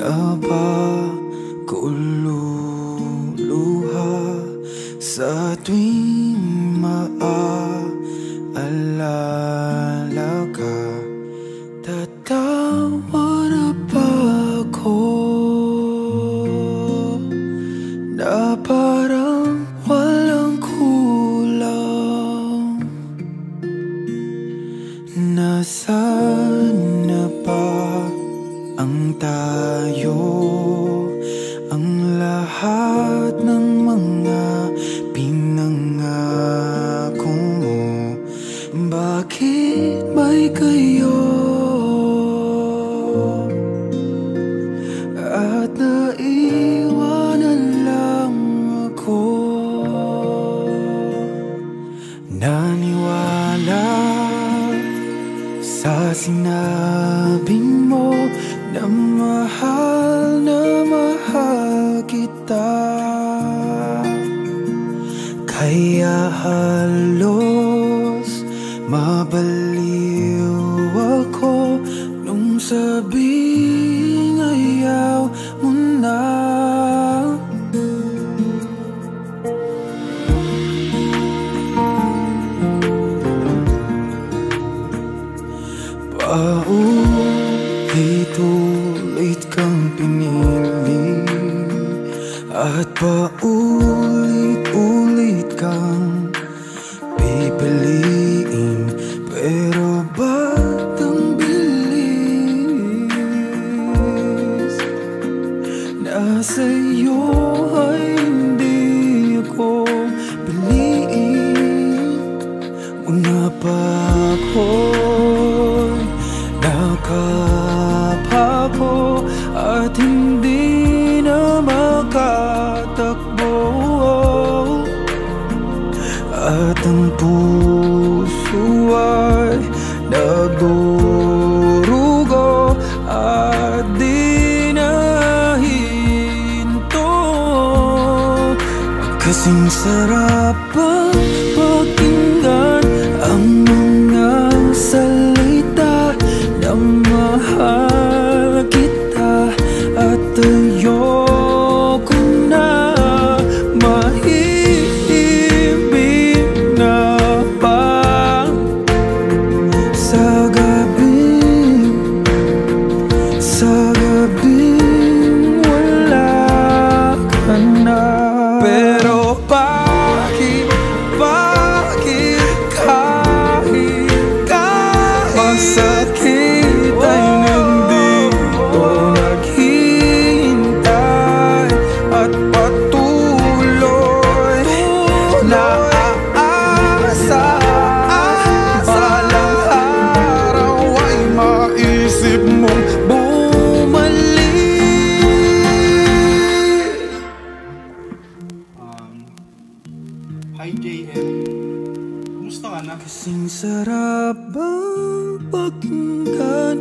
Napagululuha sa tuwing maaalala ka. Tatawa na ba ako na parang walang kulang? Nasaan na ba ang tayo? Ang lahat ng mga pinangako mo, bakit may kayo? At naiwanan lang ako. Naniwala sa sinabi mo na mahal kita, kaya halos mabaliw ako nung sabing ayaw mo na. Paulit-ulit kang pinili at paulit-ulit kang pipiliin, pero ba't ang bilis? Nasa'yo ay hindi ako piliin. Una pa ako'y nakapako at hindi na makatakbo, at ang puso ay nagdurugo at di nahinto. Kasing sarap ang pakinggan ang mga salita na mahal kita at ayoko na mahiibig na pa sa gabing wala ka na. Pero bakit kahit masakit ay nandito naghihintay at patuloy na aasa, balang araw ay maisip mong bumalik. Hi JM, kumusta ka na? Kasing sarap ang pakinggan